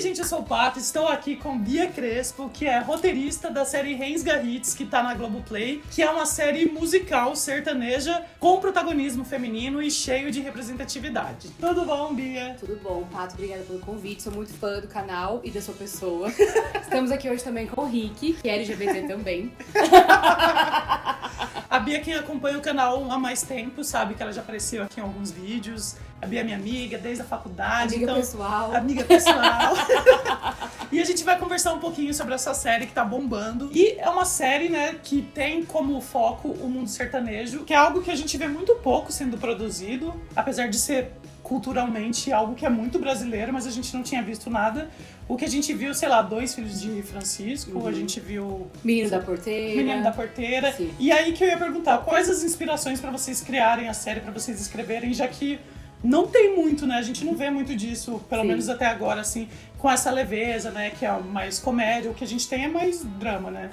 gente, eu sou o Pato, estou aqui com Bia Crespo, que é roteirista da série Rensga Hits, que tá na Globoplay, que é uma série musical sertaneja com protagonismo feminino e cheio de representatividade. Tudo bom, Bia? Tudo bom, Pato, obrigada pelo convite, sou muito fã do canal e da sua pessoa. Estamos aqui hoje também com o Rick, que é LGBT também. A Bia, quem acompanha o canal há mais tempo, sabe que ela já apareceu aqui em alguns vídeos. A Bia é minha amiga desde a faculdade. Amiga pessoal. Amiga pessoal. E a gente vai conversar um pouquinho sobre essa série que tá bombando. E é uma série, né, que tem como foco o mundo sertanejo, que é algo que a gente vê muito pouco sendo produzido, apesar de ser culturalmente algo que é muito brasileiro, mas a gente não tinha visto nada. O que a gente viu, sei lá, 2 Filhos de Francisco, a gente viu... Menino da Porteira. Sim. E aí que eu ia perguntar, quais as inspirações pra vocês criarem a série, pra vocês escreverem, já que não tem muito, né? A gente não vê muito disso, pelo menos até agora, assim, com essa leveza, né? Que é mais comédia. O que a gente tem é mais drama, né?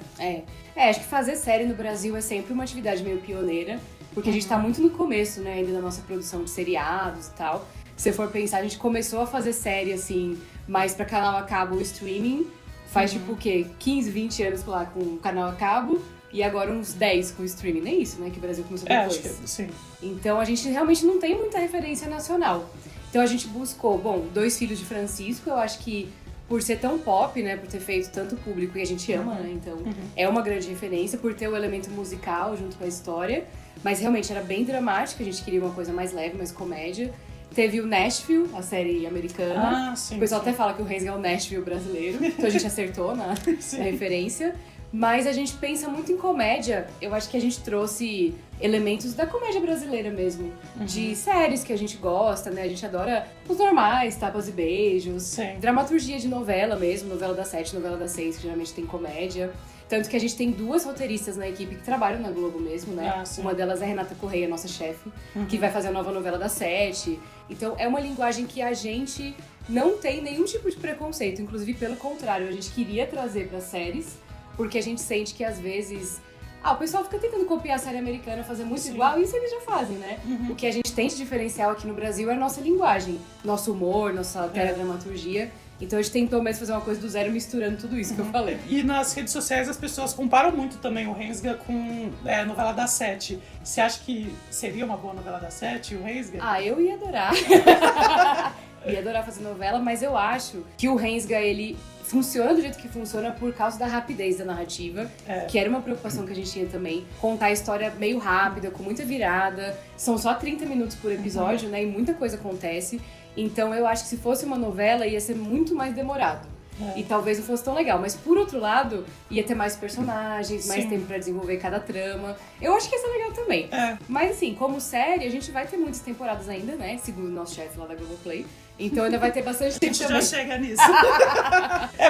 Acho que fazer série no Brasil é sempre uma atividade meio pioneira, porque a gente tá muito no começo, né, ainda da nossa produção de seriados e tal. Se for pensar, a gente começou a fazer série, assim, mais pra canal a cabo, streaming, faz tipo o quê? 15, 20 anos lá com o canal a cabo, e agora uns 10 com streaming. Nem isso, né, que o Brasil começou depois. Acho que sim. Então a gente realmente não tem muita referência nacional. Então a gente buscou, 2 Filhos de Francisco, eu acho que por ser tão pop, né, por ter feito tanto público e a gente ama, né, então é uma grande referência, por ter o elemento musical junto com a história, mas realmente era bem dramático, a gente queria uma coisa mais leve, mais comédia. Teve o Nashville, a série americana. Sim, o pessoal até fala que o Rensga é o Nashville brasileiro, então a gente acertou na referência. Mas a gente pensa muito em comédia. Eu acho que a gente trouxe elementos da comédia brasileira mesmo. De séries que a gente gosta, né? A gente adora os normais, tapas e beijos. Sim. Dramaturgia de novela mesmo, novela das 7, novela das 6, que geralmente tem comédia. Tanto que a gente tem 2 roteiristas na equipe que trabalham na Globo mesmo, né? Uma delas é a Renata Correia, nossa chefe, que vai fazer a nova novela das 7. Então é uma linguagem que a gente não tem nenhum tipo de preconceito. Inclusive, pelo contrário, a gente queria trazer para séries, porque a gente sente que às vezes o pessoal fica tentando copiar a série americana, fazer muito igual, e isso eles já fazem, né? O que a gente tem de diferencial aqui no Brasil é a nossa linguagem, nosso humor, nossa teledramaturgia. Então a gente tentou mesmo fazer uma coisa do zero, misturando tudo isso que eu falei. E nas redes sociais as pessoas comparam muito também o Rensga com a novela das 7. Você acha que seria uma boa novela das 7, o Rensga? Eu ia adorar. Ia adorar fazer novela, mas eu acho que o Rensga, ele funciona do jeito que funciona por causa da rapidez da narrativa, que era uma preocupação que a gente tinha também. Contar a história meio rápida, com muita virada. São só 30 minutos por episódio, né? E muita coisa acontece. Então eu acho que se fosse uma novela ia ser muito mais demorado. E talvez não fosse tão legal. Mas por outro lado, ia ter mais personagens, mais tempo pra desenvolver cada trama. Eu acho que ia ser legal também. Mas assim, como série, a gente vai ter muitas temporadas ainda, né? Segundo o nosso chefe lá da Globoplay. Então ainda vai ter bastante tempo também. A gente já chega nisso.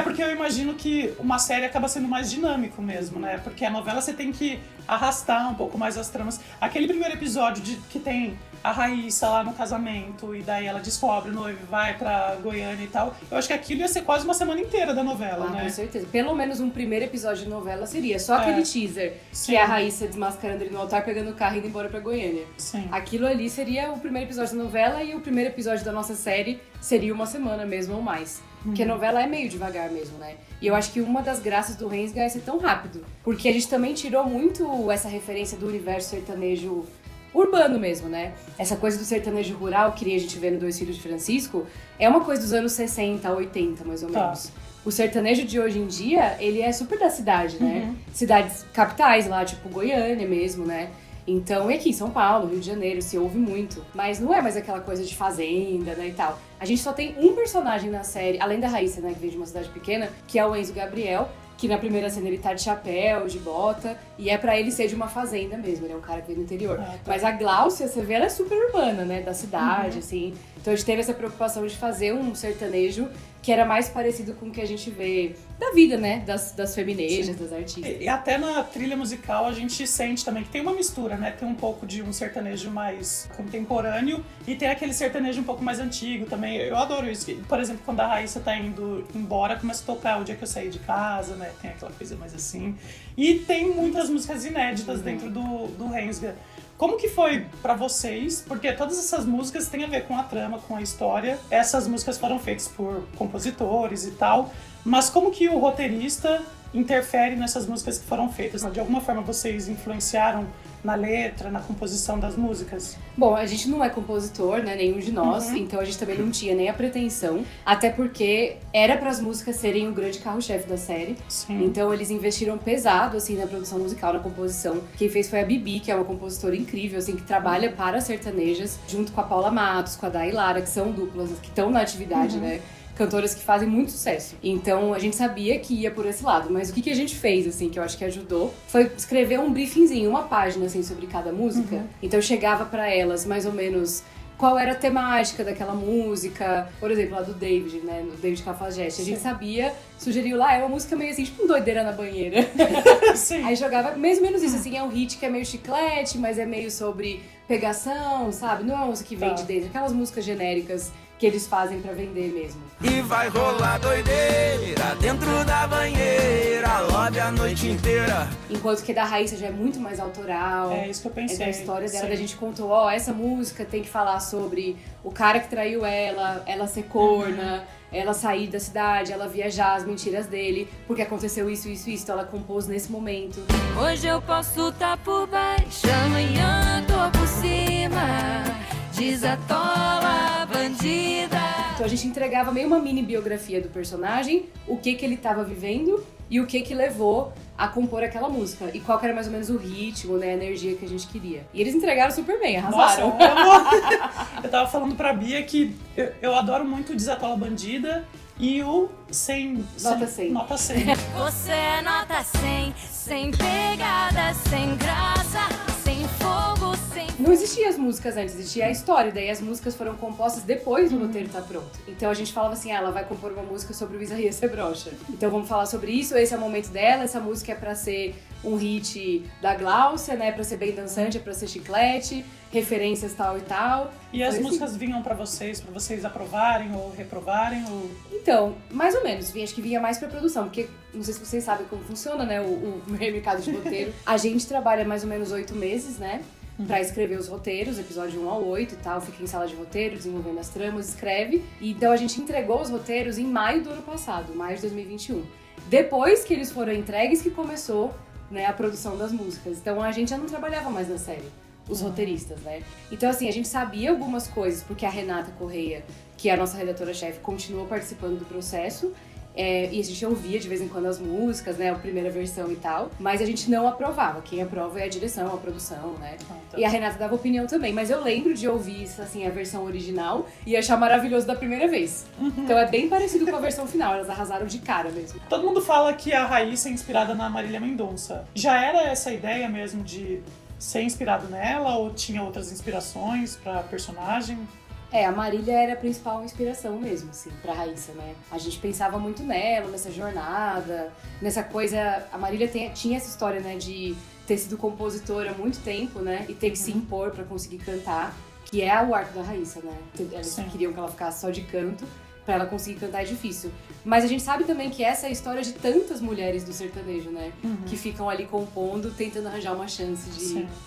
Porque eu imagino que uma série acaba sendo mais dinâmico mesmo, né? Porque a novela você tem que arrastar um pouco mais as tramas. Aquele primeiro episódio que tem a Raíssa lá no casamento, e daí ela descobre o noivo, vai pra Goiânia e tal. Eu acho que aquilo ia ser quase uma semana inteira da novela, né? Com certeza. Pelo menos um primeiro episódio de novela seria só aquele teaser, que é a Raíssa desmascarando ele no altar, pegando o carro e indo embora pra Goiânia. Sim. Aquilo ali seria o primeiro episódio da novela, e o primeiro episódio da nossa série seria uma semana mesmo ou mais. Porque a novela é meio devagar mesmo, né? E eu acho que uma das graças do Rensga é ser tão rápido. Porque a gente também tirou muito essa referência do universo sertanejo urbano mesmo, né? Essa coisa do sertanejo rural, que a gente vê no 2 Filhos de Francisco, é uma coisa dos anos 60, 80, mais ou menos. O sertanejo de hoje em dia, ele é super da cidade, né? Cidades capitais lá, tipo Goiânia mesmo, né? Então, e aqui em São Paulo, Rio de Janeiro, se ouve muito. Mas não é mais aquela coisa de fazenda, né, e tal. A gente só tem um personagem na série, além da Raíssa, né, que vem de uma cidade pequena, que é o Enzo Gabriel, que na primeira cena ele tá de chapéu, de bota, e é pra ele ser de uma fazenda mesmo, ele é um cara que vem do interior. Mas a Gláucia, você vê, ela é super urbana, né, da cidade, assim. Então a gente teve essa preocupação de fazer um sertanejo que era mais parecido com o que a gente vê da vida, né, das feminejas, das artistas. E até na trilha musical a gente sente também que tem uma mistura, né, tem um pouco de um sertanejo mais contemporâneo e tem aquele sertanejo um pouco mais antigo também. Eu adoro isso. Por exemplo, quando a Raíssa tá indo embora, começa a tocar O Dia Que Eu Saí de Casa, né, tem aquela coisa mais assim. E tem muitas músicas inéditas dentro do Rensga. Como que foi pra vocês? Porque todas essas músicas têm a ver com a trama, com a história. Essas músicas foram feitas por compositores e tal. Mas como que o roteirista interfere nessas músicas que foram feitas? De alguma forma vocês influenciaram na letra, na composição das músicas? Bom, a gente não é compositor, né, nenhum de nós, então a gente também não tinha nem a pretensão, até porque era para as músicas serem o grande carro-chefe da série. Sim. Então eles investiram pesado, assim, na produção musical, na composição. Quem fez foi a Bibi, que é uma compositora incrível, assim, que trabalha para sertanejas, junto com a Paula Matos, com a Day Lara, que são duplas que estão na atividade, né? Cantoras que fazem muito sucesso. Então, a gente sabia que ia por esse lado. Mas o que a gente fez, assim, que eu acho que ajudou, foi escrever um briefingzinho, uma página, assim, sobre cada música. Então, eu chegava pra elas, mais ou menos, qual era a temática daquela música. Por exemplo, lá do David, né? Do David Cafajeste. A gente sabia, sugeriu lá, é uma música meio assim, tipo um doideira na banheira. Sim. Aí jogava, mais ou menos isso, assim, é um hit que é meio chiclete, mas é meio sobre pegação, sabe? Não é uma música que vem de dentro. Aquelas músicas genéricas que eles fazem pra vender mesmo. E vai rolar doideira dentro da banheira, love a noite inteira. Enquanto que da Raíssa já é muito mais autoral. É isso que eu pensei. É da história dela, Sim. da gente contou, essa música tem que falar sobre o cara que traiu ela ser corna, ela sair da cidade, ela viajar, as mentiras dele, porque aconteceu isso, então ela compôs nesse momento. Hoje eu posso tá por baixo, amanhã tô por cima. Desatola a bandida. Então a gente entregava meio uma mini biografia do personagem, o que ele estava vivendo e o que levou a compor aquela música. E qual que era mais ou menos o ritmo, né, a energia que a gente queria. E eles entregaram super bem, arrasaram. Nossa, eu tava falando pra Bia que eu adoro muito o Desatola a Bandida e o 100. Nota 100. Nota 100. Você é nota 100, sem pegada, sem graça, sem fogo, sem... Não existiam as músicas antes, existia a história, daí as músicas foram compostas depois do roteiro estar pronto. Então a gente falava assim, ela vai compor uma música sobre o Isaías ser broxa. Então vamos falar sobre isso, esse é o momento dela, essa música é pra ser um hit da Gláucia, né, pra ser bem dançante, é pra ser chiclete, referências tal e tal. E as Foi músicas assim. vinham pra vocês aprovarem ou reprovarem? Ou... Então, mais ou menos, acho que vinha mais pra produção, porque não sei se vocês sabem como funciona, né, o mercado de roteiro. A gente trabalha mais ou menos 8 meses, né, pra escrever os roteiros, episódio 1 ao 8 e tal, fica em sala de roteiro, desenvolvendo as tramas, escreve. E, então a gente entregou os roteiros em maio do ano passado, maio de 2021. Depois que eles foram entregues que começou, né, a produção das músicas. Então a gente já não trabalhava mais na série, os roteiristas, né? Então assim, a gente sabia algumas coisas, porque a Renata Correia, que é a nossa redatora-chefe, continuou participando do processo. E a gente ouvia de vez em quando as músicas, né, a primeira versão e tal, mas a gente não aprovava. Quem aprova é a direção, a produção, né? tá. E a Renata dava opinião também, mas eu lembro de ouvir, assim, a versão original e achar maravilhoso da primeira vez. Então é bem parecido com a versão final, elas arrasaram de cara mesmo. Todo mundo fala que a Raíssa é inspirada na Marília Mendonça. Já era essa ideia mesmo de ser inspirado nela ou tinha outras inspirações pra personagem? A Marília era a principal inspiração mesmo, assim, pra Raíssa, né? A gente pensava muito nela, nessa jornada, nessa coisa... A Marília tinha essa história, né, de ter sido compositora há muito tempo, né? E ter que se impor pra conseguir cantar, que é o arco da Raíssa, né? Eles Sim. queriam que ela ficasse só de canto, pra ela conseguir cantar é difícil. Mas a gente sabe também que essa é a história de tantas mulheres do sertanejo, né? Que ficam ali compondo, tentando arranjar uma chance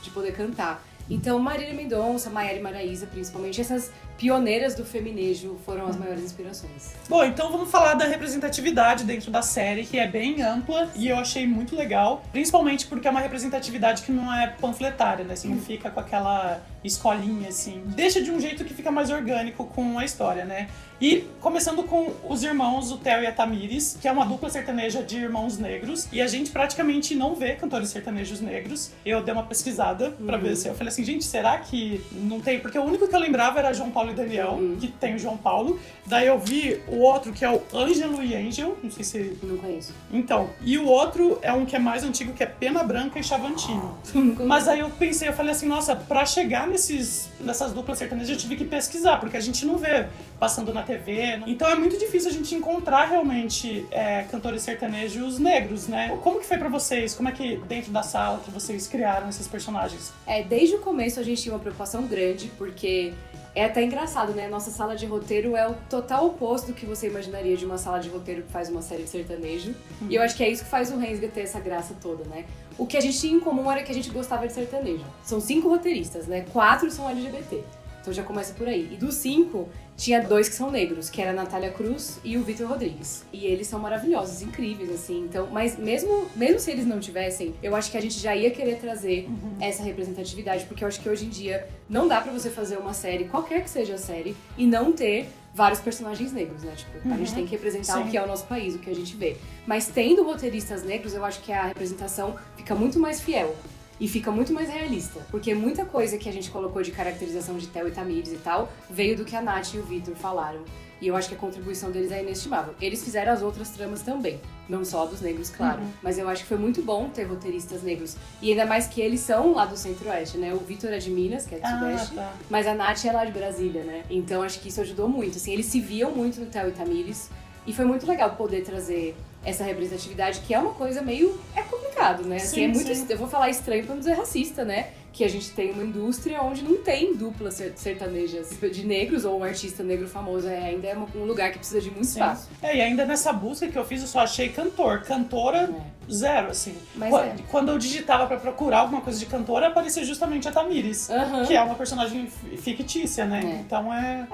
de poder cantar. Então, Marília Mendonça, Maiara e Maraísa, principalmente, essas pioneiras do feminejo foram as maiores inspirações. Bom, então vamos falar da representatividade dentro da série, que é bem ampla e eu achei muito legal, principalmente porque é uma representatividade que não é panfletária, né? Assim, não fica com aquela escolinha, assim. Deixa de um jeito que fica mais orgânico com a história, né? E começando com os irmãos, o Theo e a Tamires, que é uma dupla sertaneja de irmãos negros, e a gente praticamente não vê cantores sertanejos negros. Eu dei uma pesquisada pra ver se eu falei assim, gente, será que não tem? Porque o único que eu lembrava era João Paulo e Daniel, que tem o João Paulo. Daí eu vi o outro, que é o Ângelo e Angel, não sei se... Não conheço. Então, e o outro é um que é mais antigo, que é Pena Branca e Chavantino. Mas aí eu pensei, eu falei assim, nossa, pra chegar nessas duplas sertanejas eu tive que pesquisar, porque a gente não vê passando na TV. Então é muito difícil a gente encontrar realmente cantores sertanejos negros, né? Como que foi pra vocês? Como é que dentro da sala que vocês criaram esses personagens? Desde o começo a gente tinha uma preocupação grande, porque É até engraçado, né? Nossa sala de roteiro é o total oposto do que você imaginaria de uma sala de roteiro que faz uma série de sertanejo. E eu acho que é isso que faz o Rensga ter essa graça toda, né? O que a gente tinha em comum era que a gente gostava de sertanejo. São 5 roteiristas, né? 4 são LGBT. Então já começa por aí. E dos 5, tinha 2 que são negros, que era a Natália Cruz e o Vitor Rodrigues. E eles são maravilhosos, incríveis, assim. Então, mas mesmo se eles não tivessem, eu acho que a gente já ia querer trazer essa representatividade, porque eu acho que hoje em dia não dá pra você fazer uma série, qualquer que seja a série, e não ter vários personagens negros, né? Tipo, a gente tem que representar o que é o nosso país, o que a gente vê. Mas tendo roteiristas negros, eu acho que a representação fica muito mais fiel. E fica muito mais realista, porque muita coisa que a gente colocou de caracterização de Theo e Tamires e tal, veio do que a Nath e o Vitor falaram. E eu acho que a contribuição deles é inestimável. Eles fizeram as outras tramas também, não só dos negros, claro. Mas eu acho que foi muito bom ter roteiristas negros. E ainda mais que eles são lá do Centro-Oeste, né? O Vitor é de Minas, que é do Sudeste, mas a Nath é lá de Brasília, né? Então acho que isso ajudou muito, assim. Eles se viam muito no Theo e Tamires. E foi muito legal poder trazer essa representatividade, que é uma coisa meio... É complicado, né? Assim, é muito... Eu vou falar estranho pra não dizer racista, né? Que a gente tem uma indústria onde não tem duplas sertanejas de negros, ou um artista negro famoso. Ainda é um lugar que precisa de muito espaço. E ainda nessa busca que eu fiz, eu só achei cantor. Cantora, zero, assim. Mas quando eu digitava pra procurar alguma coisa de cantora, aparecia justamente a Tamires, que é uma personagem fictícia, né? Então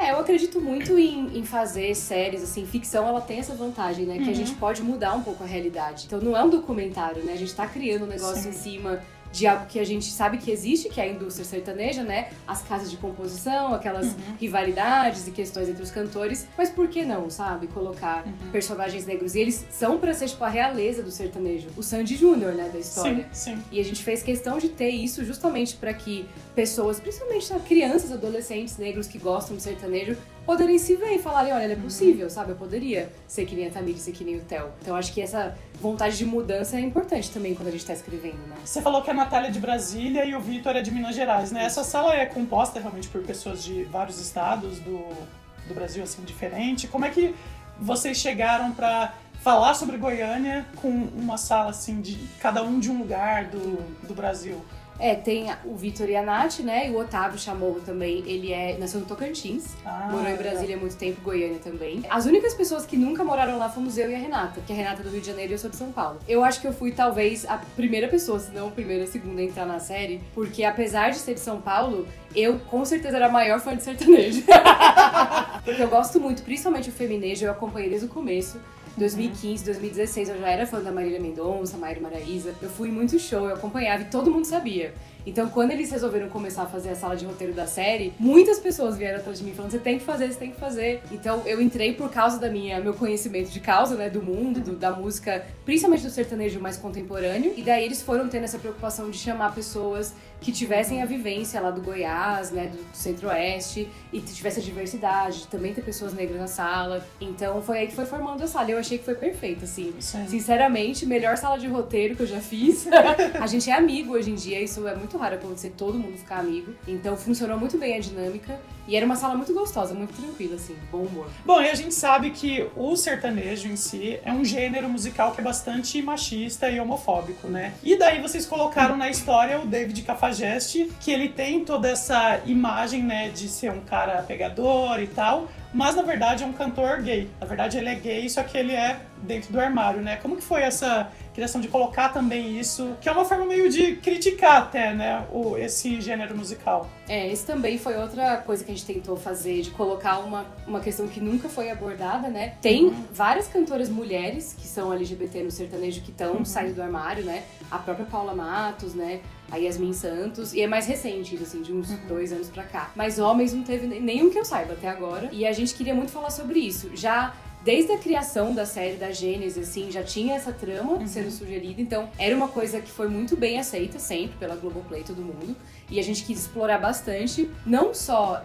eu acredito muito em fazer séries, assim, ficção, ela tem essa vantagem, né? Que a gente pode mudar um pouco a realidade. Então não é um documentário, né? A gente tá criando um negócio em cima de algo que a gente sabe que existe, que é a indústria sertaneja, né? As casas de composição, aquelas rivalidades e questões entre os cantores. Mas por que não, sabe? Colocar personagens negros. E eles são pra ser, tipo, a realeza do sertanejo. O Sandy Júnior, né? Da história. Sim. E a gente fez questão de ter isso justamente pra que pessoas, principalmente crianças, adolescentes negros que gostam de sertanejo, poderem se ver e falarem, olha, é possível, sabe? Eu poderia ser que nem a Tamires, ser que nem o Theo. Então acho que essa vontade de mudança é importante também quando a gente tá escrevendo, né? Você falou que a Natália é de Brasília e o Vitor é de Minas Gerais, né? Essa sala é composta realmente por pessoas de vários estados do Brasil, assim, diferente. Como é que vocês chegaram pra falar sobre Goiânia com uma sala, assim, de cada um de um lugar do Brasil? Tem o Vitor e a Nath, né? E o Otávio Chamorro também, ele nasceu no Tocantins, morou em Brasília há muito tempo, Goiânia também. As únicas pessoas que nunca moraram lá fomos eu e a Renata, que a Renata é do Rio de Janeiro e eu sou de São Paulo. Eu acho que eu fui talvez a primeira pessoa, se não a primeira, a segunda a entrar na série, porque apesar de ser de São Paulo, eu com certeza era a maior fã de sertanejo. Porque eu gosto muito, principalmente o feminejo, eu acompanhei desde o começo. 2015, 2016, eu já era fã da Marília Mendonça, Maíra Maraíza. Eu fui em muito show, eu acompanhava e todo mundo sabia. Então, quando eles resolveram começar a fazer a sala de roteiro da série, muitas pessoas vieram atrás de mim falando, você tem que fazer, você tem que fazer. Então, eu entrei por causa meu conhecimento de causa, né, do mundo, da música, principalmente do sertanejo mais contemporâneo. E daí eles foram tendo essa preocupação de chamar pessoas que tivessem a vivência lá do Goiás, né, do Centro-Oeste, e tivesse a diversidade, também ter pessoas negras na sala. Então, foi aí que foi formando a sala. Eu achei que foi perfeito, assim. Sinceramente, melhor sala de roteiro que eu já fiz. A gente é amigo hoje em dia, isso é muito raro acontecer, todo mundo ficar amigo. Então, funcionou muito bem a dinâmica. E era uma sala muito gostosa, muito tranquila, assim, bom humor. Bom, e a gente sabe que o sertanejo em si é um gênero musical que é bastante machista e homofóbico, né? E daí vocês colocaram na história o David Cafajeste, que ele tem toda essa imagem, né, de ser um cara pegador e tal, mas na verdade é um cantor gay. Na verdade ele é gay, só que ele é dentro do armário, né? Como que foi essa criação de colocar também isso, que é uma forma meio de criticar até, né, esse gênero musical? Esse também foi outra coisa que a gente tentou fazer, de colocar uma questão que nunca foi abordada, né? Tem várias cantoras mulheres que são LGBT no sertanejo que estão saindo do armário, né? A própria Paula Matos, né? A Yasmin Santos, e é mais recente, assim, de uns 2 anos pra cá. Mas homens não teve nenhum que eu saiba até agora, e a gente queria muito falar sobre isso. Já desde a criação da série, da Gênesis, assim, já tinha essa trama sendo sugerida, então era uma coisa que foi muito bem aceita sempre pela Globoplay e todo mundo, e a gente quis explorar bastante, não só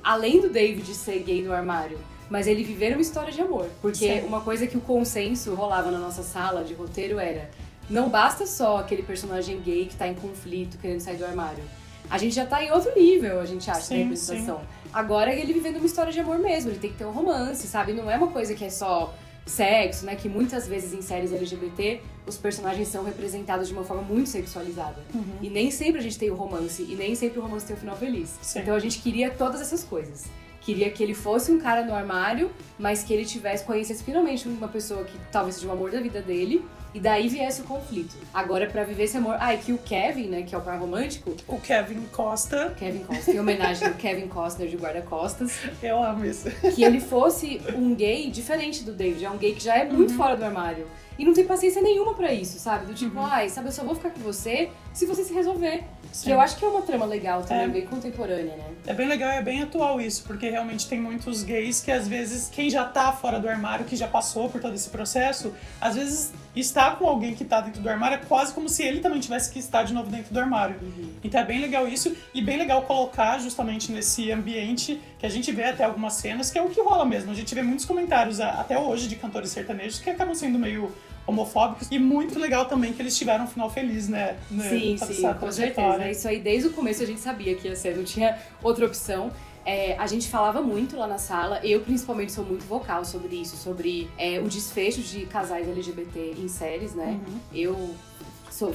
além do David ser gay no armário, mas ele viver uma história de amor, porque uma coisa que o consenso rolava na nossa sala de roteiro era, não basta só aquele personagem gay que tá em conflito, querendo sair do armário. A gente já tá em outro nível, a gente acha, da representação. Agora ele vivendo uma história de amor mesmo, ele tem que ter um romance, sabe? Não é uma coisa que é só sexo, né? Que muitas vezes em séries LGBT os personagens são representados de uma forma muito sexualizada. E nem sempre a gente tem o romance, e nem sempre o romance tem o final feliz. Sim. Então a gente queria todas essas coisas. Queria que ele fosse um cara no armário, mas que ele conhecesse finalmente uma pessoa que talvez seja o amor da vida dele, e daí viesse o conflito. Agora, pra viver esse amor... Ah, e que o Kevin, né, que é o par romântico... O Kevin Costa. Kevin Costa, em homenagem ao Kevin Costner de Guarda-Costas. Eu amo isso. Que ele fosse um gay diferente do David. É um gay que já é muito fora do armário. E não tem paciência nenhuma pra isso, sabe? Do tipo, sabe, eu só vou ficar com você se você se resolver. Sim. Que eu acho que é uma trama legal também, bem contemporânea, né? É bem legal, é bem atual isso, porque realmente tem muitos gays que às vezes, quem já tá fora do armário, que já passou por todo esse processo, às vezes estar com alguém que tá dentro do armário é quase como se ele também tivesse que estar de novo dentro do armário. Então é bem legal isso, e bem legal colocar justamente nesse ambiente que a gente vê até algumas cenas, que é o que rola mesmo. A gente vê muitos comentários até hoje de cantores sertanejos que acabam sendo meio homofóbicos, e muito legal também que eles tiveram um final feliz, né? Sim, com certeza. Isso aí, desde o começo a gente sabia que ia ser, não tinha outra opção. A gente falava muito lá na sala, eu principalmente sou muito vocal sobre isso, sobre o desfecho de casais LGBT em séries, né? Eu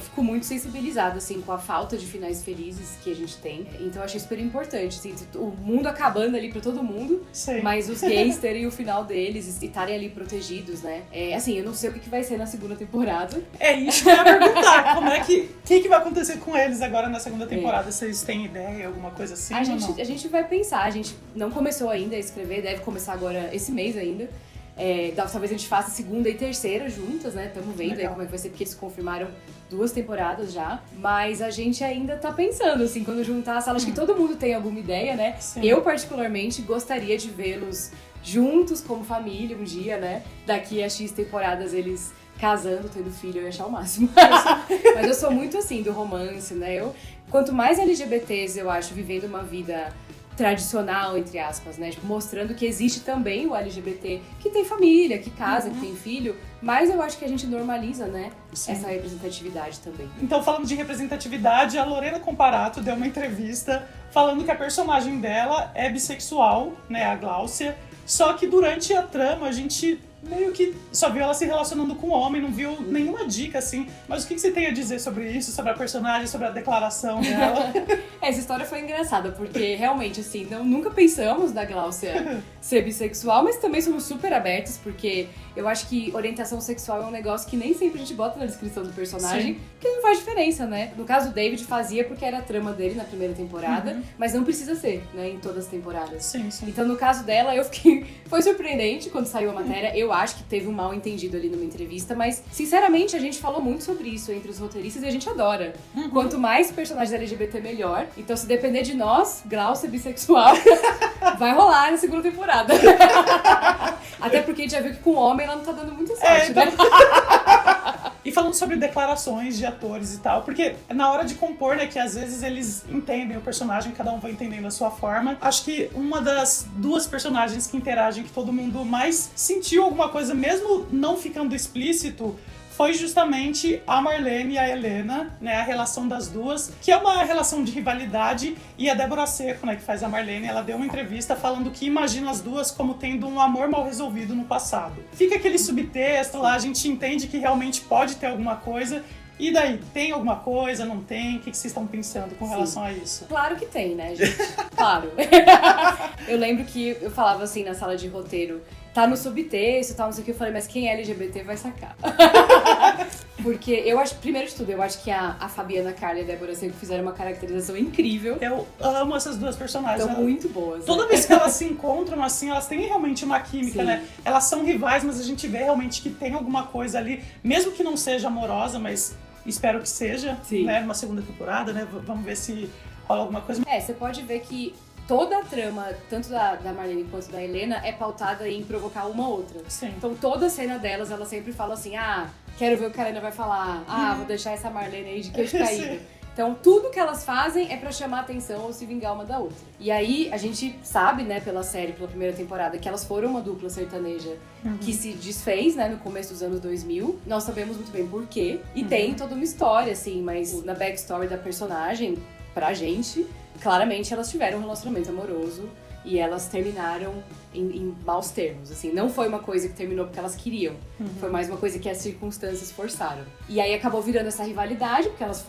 fico muito sensibilizada, assim, com a falta de finais felizes que a gente tem. Então eu achei super importante, assim, o mundo acabando ali pra todo mundo, Sim. mas os gays terem o final deles e estarem ali protegidos, né? Assim, eu não sei o que vai ser na segunda temporada. É isso que eu ia perguntar, como é que vai acontecer com eles agora na segunda temporada? Vocês têm ideia, alguma coisa assim ou não? A gente vai pensar, a gente não começou ainda a escrever, deve começar agora esse mês ainda. Talvez a gente faça segunda e terceira juntas, né? Estamos vendo aí como é que vai ser, porque eles confirmaram 2 temporadas já. Mas a gente ainda tá pensando, assim, quando juntar a sala, acho que todo mundo tem alguma ideia, né? Sim. Eu, particularmente, gostaria de vê-los juntos como família um dia, né? Daqui a X temporadas eles casando, tendo filho, eu ia achar o máximo. Mas eu sou muito, assim, do romance, né? Quanto mais LGBTs, eu acho, vivendo uma vida tradicional, entre aspas, né? Tipo, mostrando que existe também o LGBT que tem família, que casa, que tem filho, mas eu acho que a gente normaliza, né? Sim. Essa representatividade também. Então, falando de representatividade, a Lorena Comparato deu uma entrevista falando que a personagem dela é bissexual, né? A Gláucia. Só que durante a trama a gente meio que só viu ela se relacionando com o homem, não viu nenhuma dica, assim. Mas o que você tem a dizer sobre isso, sobre a personagem, sobre a declaração dela? Essa história foi engraçada, porque realmente, assim, nunca pensamos da Gláucia ser bissexual, mas também somos super abertos, porque eu acho que orientação sexual é um negócio que nem sempre a gente bota na descrição do personagem, Sim. porque não faz diferença, né? No caso, o David fazia porque era a trama dele na primeira temporada, mas não precisa ser, né, em todas as temporadas. Sim, sim. Então, no caso dela, foi surpreendente quando saiu a matéria. Eu acho que teve um mal entendido ali numa entrevista, mas, sinceramente, a gente falou muito sobre isso entre os roteiristas e a gente adora. Quanto mais personagens LGBT, melhor. Então, se depender de nós, Gláucia bissexual, vai rolar na segunda temporada. Até porque a gente já viu que com homem ela não tá dando muita sorte, né? E falando sobre declarações de atores e tal, porque na hora de compor, né, que às vezes eles entendem o personagem, cada um vai entendendo a sua forma. Acho que uma das 2 personagens que interagem, que todo mundo mais sentiu alguma coisa, mesmo não ficando explícito, foi justamente a Marlene e a Helena, né, a relação das duas, que é uma relação de rivalidade, e a Débora Seco, né, que faz a Marlene, ela deu uma entrevista falando que imagina as duas como tendo um amor mal resolvido no passado. Fica aquele subtexto lá, a gente entende que realmente pode ter alguma coisa. E daí, tem alguma coisa, não tem? O que vocês estão pensando com relação a isso? Claro que tem, né, gente? Claro. Eu lembro que eu falava assim na sala de roteiro, tá no subtexto e tal, não sei o que, eu falei, mas quem é LGBT vai sacar. Porque eu acho, primeiro de tudo, eu acho que a Fabiana Carla e a Débora Seco fizeram uma caracterização incrível. Eu amo essas 2 personagens. Estão muito boas. Toda vez que elas se encontram, assim, elas têm realmente uma química, Sim. né? Elas são rivais, mas a gente vê realmente que tem alguma coisa ali, mesmo que não seja amorosa, mas espero que seja, Sim. né? Numa segunda temporada, né? Vamos ver se rola alguma coisa. Você pode ver que toda a trama, tanto da Marlene quanto da Helena, é pautada em provocar uma outra. Sim. Então toda cena delas, ela sempre fala assim, quero ver o que a Helena vai falar, vou deixar essa Marlene aí de queixo caído. Então tudo que elas fazem é pra chamar atenção ou se vingar uma da outra. E aí a gente sabe, né, pela série, pela primeira temporada, que elas foram uma dupla sertaneja que se desfez, né, no começo dos anos 2000. Nós sabemos muito bem por quê. E tem toda uma história, assim, mas na backstory da personagem, pra gente, claramente elas tiveram um relacionamento amoroso E elas terminaram em maus termos, assim. Não foi uma coisa que terminou porque elas queriam. Foi mais uma coisa que as circunstâncias forçaram. E aí acabou virando essa rivalidade, porque elas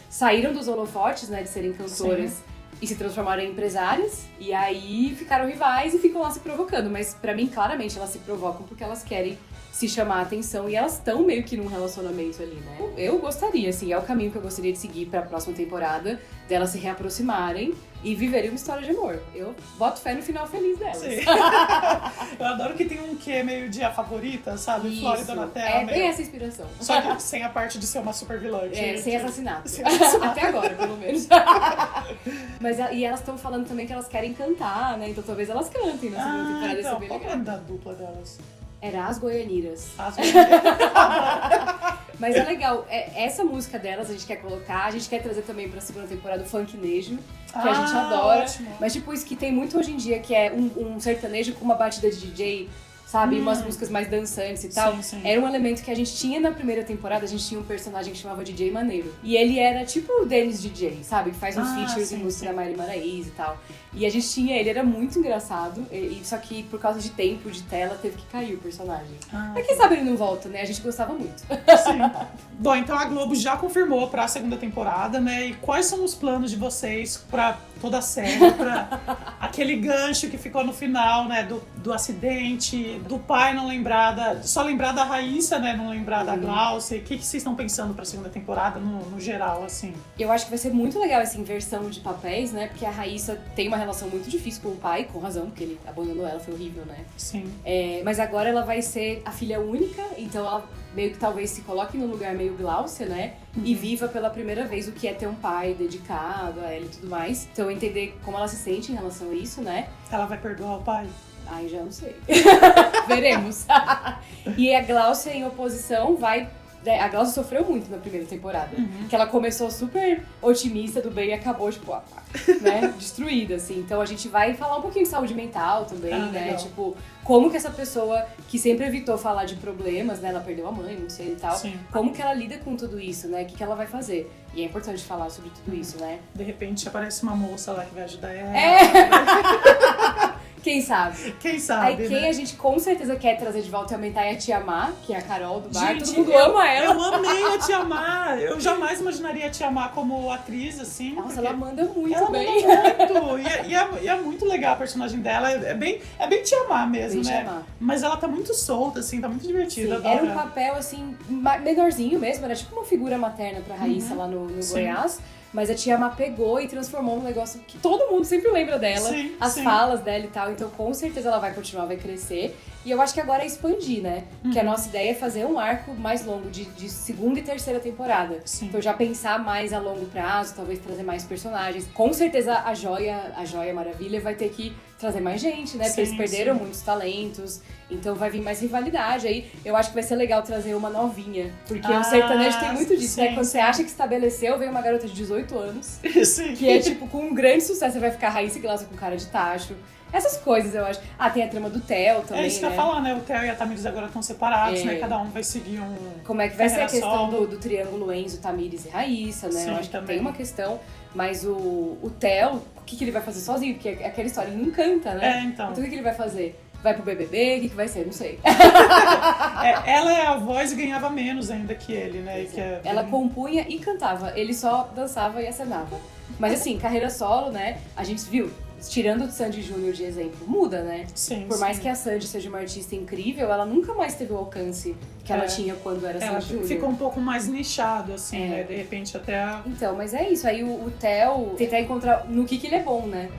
saíram dos holofotes, né, de serem cantoras e se transformaram em empresárias. E aí ficaram rivais e ficam lá se provocando. Mas pra mim, claramente, elas se provocam porque elas querem se chamar a atenção e elas estão meio que num relacionamento ali, né? Eu gostaria, assim, é o caminho que eu gostaria de seguir pra próxima temporada, delas se reaproximarem e viverem uma história de amor. Eu boto fé no final feliz delas. Sim. Eu adoro que tem um quê meio de A Favorita, sabe? Isso. Flórida na Terra. É bem essa inspiração. Só que sem a parte de ser uma super vilã. Sem assassinato. Sem assassinato. Até agora, pelo menos. E elas estão falando também que elas querem cantar, né? Então talvez elas cantem na segunda temporada. Então, bem qual que é o legal. nome da dupla delas? Era As Goianiras. As Mas é legal, essa música delas a gente quer colocar, a gente quer trazer também pra segunda temporada o funknejo, que a gente adora. Ótimo. Mas tipo, isso que tem muito hoje em dia, que é um sertanejo com uma batida de DJ, sabe? Umas músicas mais dançantes e tal. Sim. Era um elemento que a gente tinha na primeira temporada, a gente tinha um personagem que chamava DJ Maneiro. E ele era tipo o Dennis DJ, sabe? Que faz uns features em música da Mari Maraíza e tal. E a gente tinha ele, era muito engraçado, só que por causa de tempo, de tela, teve que cair o personagem. Mas quem sabe ele não volta, né? A gente gostava muito. Sim. Bom, então a Globo já confirmou pra segunda temporada, né? E quais são os planos de vocês pra toda a série? Pra aquele gancho que ficou no final, né? Do acidente, do pai não lembrar só lembrar da Raíssa, né? Não lembrar da Glaucia. O que vocês estão pensando pra segunda temporada no geral, assim? Eu acho que vai ser muito legal essa inversão de papéis, né? Porque a Raíssa tem uma relação muito difícil com o pai, com razão, porque ele abandonou ela, foi horrível, né? Sim. Mas agora ela vai ser a filha única, então ela meio que talvez se coloque num lugar meio Glaucia, né? E viva pela primeira vez o que é ter um pai dedicado a ela e tudo mais. Então entender como ela se sente em relação a isso, né? Ela vai perdoar o pai? Ai, já não sei. Veremos. E a Glaucia em oposição vai... A Glaucia sofreu muito na primeira temporada. Que ela começou super otimista do bem e acabou, tipo, né, destruída, assim. Então a gente vai falar um pouquinho de saúde mental também, né? Legal. Tipo, como que essa pessoa que sempre evitou falar de problemas, né? Ela perdeu a mãe, não sei e tal. Sim. Como que ela lida com tudo isso, né? O que ela vai fazer? E é importante falar sobre tudo isso, né? De repente aparece uma moça lá que vai ajudar ela. Quem sabe? Quem sabe, Aí quem né? a gente com certeza quer trazer de volta e aumentar é a Tia Má, que é a Carol do bar. Gente, Todo mundo ama ela. Eu amei a Tia Má. Eu jamais imaginaria a Tia Má como atriz, assim. Nossa, porque ela manda muito ela bem. manda muito. E é muito legal a personagem dela. É bem Tia Má mesmo, Bem né? Tia Má. Mas ela tá muito solta, assim, tá muito divertida. Sim, era um papel, assim, menorzinho mesmo, era tipo uma figura materna pra Raíssa lá no Goiás. Mas a Tia Má pegou e transformou num negócio que todo mundo sempre lembra dela, Sim, as sim. falas dela e tal. Então, com certeza, ela vai continuar, vai crescer. E eu acho que agora é expandir, né? Que a nossa ideia é fazer um arco mais longo de segunda e terceira temporada. Sim. Então, já pensar mais a longo prazo, talvez trazer mais personagens. Com certeza, a Joia Maravilha vai ter que trazer mais gente, né? Porque eles perderam muitos talentos. Então, vai vir mais rivalidade. Aí, eu acho que vai ser legal trazer uma novinha. Porque o sertanejo tem muito disso, né? Quando você acha que estabeleceu, vem uma garota de 18 anos. Sim. Que é, tipo, com um grande sucesso. Você vai ficar Raíssa Glaucia com cara de tacho. Essas coisas, eu acho. Tem a trama do Theo também, É isso que eu ia falar, né? O Theo e a Tamires agora estão separados, né? Cada um vai seguir um... Como é que vai ser a carreira questão solo. do triângulo Enzo, Tamires e Raíssa, né? Sim, eu acho que também. tem uma questão, mas o Theo, o que ele vai fazer sozinho? Porque é aquela história, ele não canta, né? Então. Então o que ele vai fazer? Vai pro BBB? O que vai ser? Não sei. Ela é a voz e ganhava menos ainda que ele, né? Ela compunha e cantava, ele só dançava e acenava. Mas assim, carreira solo, né? A gente viu, tirando o Sandy Júnior de exemplo, muda, né? Sim, Por mais sim. que a Sandy seja uma artista incrível, ela nunca mais teve o alcance que ela tinha quando era Ela Sandy Júnior. ficou um pouco mais nichado, assim, né? De repente até a... Então, mas é isso. Aí o Theo tentar encontrar no que ele é bom, né?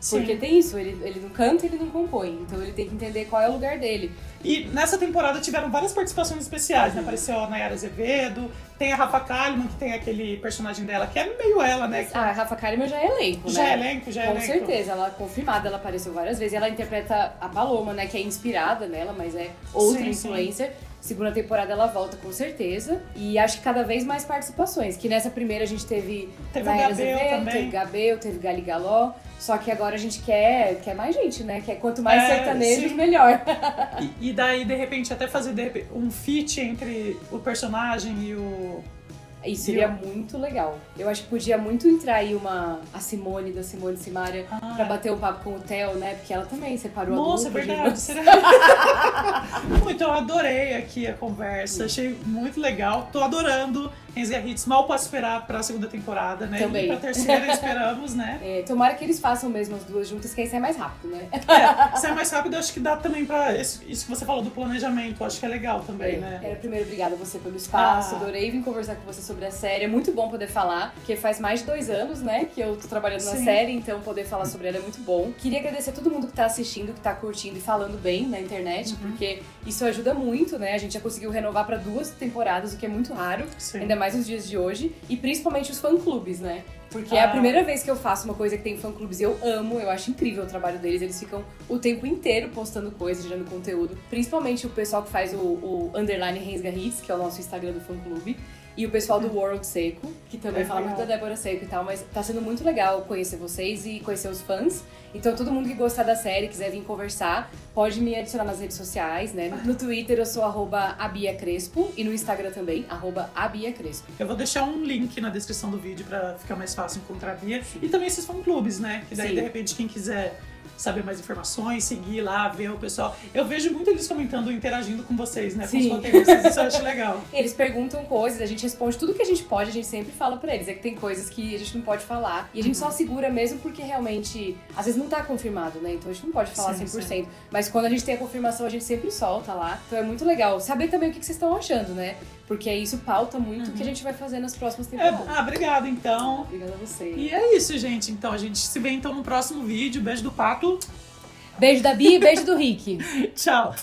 Porque tem isso, ele não canta, ele não compõe. Então ele tem que entender qual é o lugar dele. E nessa temporada tiveram várias participações especiais, né? Apareceu a Nayara Azevedo, tem a Rafa Kalimann, que tem aquele personagem dela, que é meio ela, né? A Rafa Kalimann já é elenco, Já né? é elenco, já é Com elenco. certeza, ela é confirmada, ela apareceu várias vezes. Ela interpreta a Paloma, né? Que é inspirada nela, mas é outra Sim, influencer. Segunda temporada ela volta com certeza. E acho que cada vez mais participações. Que nessa primeira a gente teve Teve Nayara o Gabel Azevedo, também. teve Gabel, teve Gali Galó. Só que agora a gente quer mais gente, né? Quanto mais sertanejo, sim. melhor. E daí, de repente, até fazer um feat entre o personagem Isso seria muito legal. Eu acho que podia muito entrar aí a Simone, da Simone Simaria, pra bater um papo com o Theo, né? Porque ela também separou Nossa, a dupla. é verdade. Muito, eu adorei aqui a conversa, achei muito legal. Tô adorando Renzga Hits, mal posso esperar pra segunda temporada, né? Também. E pra terceira esperamos, né? Tomara que eles façam mesmo as duas juntas, que aí sai mais rápido, né? Sai mais rápido, acho que dá também pra... Isso que você falou do planejamento, acho que é legal também, né? Primeiro, obrigada a você pelo espaço, adorei vir conversar com você sobre a série, é muito bom poder falar, porque faz mais de 2 anos, né, que eu tô trabalhando na série, então poder falar sobre ela é muito bom. Queria agradecer a todo mundo que tá assistindo, que tá curtindo e falando bem na internet, porque isso ajuda muito, né, a gente já conseguiu renovar pra 2 temporadas, o que é muito raro, ainda mais nos dias de hoje, e principalmente os fã-clubes, né. Porque é a primeira vez que eu faço uma coisa que tem fã-clubes, eu amo, eu acho incrível o trabalho deles, eles ficam o tempo inteiro postando coisas, gerando conteúdo. Principalmente o pessoal que faz o underline Renzga Hits, que é o nosso Instagram do fã-clube. E o pessoal do World Seco, que também fala muito da Débora Seco e tal, mas tá sendo muito legal conhecer vocês e conhecer os fãs. Então todo mundo que gostar da série, quiser vir conversar, pode me adicionar nas redes sociais, né? No Twitter eu sou @abiacrespo e no Instagram também, @abiacrespo. Eu vou deixar um link na descrição do vídeo pra ficar mais fácil encontrar a Bia. E também esses fã-clubes, né? Que daí, de repente, quem quiser saber mais informações, seguir lá, ver o pessoal. Eu vejo muito eles comentando, interagindo com vocês, né? Com os roteiristas, isso eu acho legal. Eles perguntam coisas, a gente responde tudo que a gente pode, a gente sempre fala pra eles. É que tem coisas que a gente não pode falar. E a gente só segura mesmo porque realmente, às vezes não tá confirmado, né? Então a gente não pode falar 100%. Mas quando a gente tem a confirmação, a gente sempre solta lá. Então é muito legal saber também o que vocês estão achando, né? Porque isso pauta muito o que a gente vai fazer nas próximas temporadas. Obrigada, então. Obrigada a você. E é isso, gente. Então a gente se vê então no próximo vídeo. Beijo do Pato. Beijo da Bia e beijo do Rick. Tchau.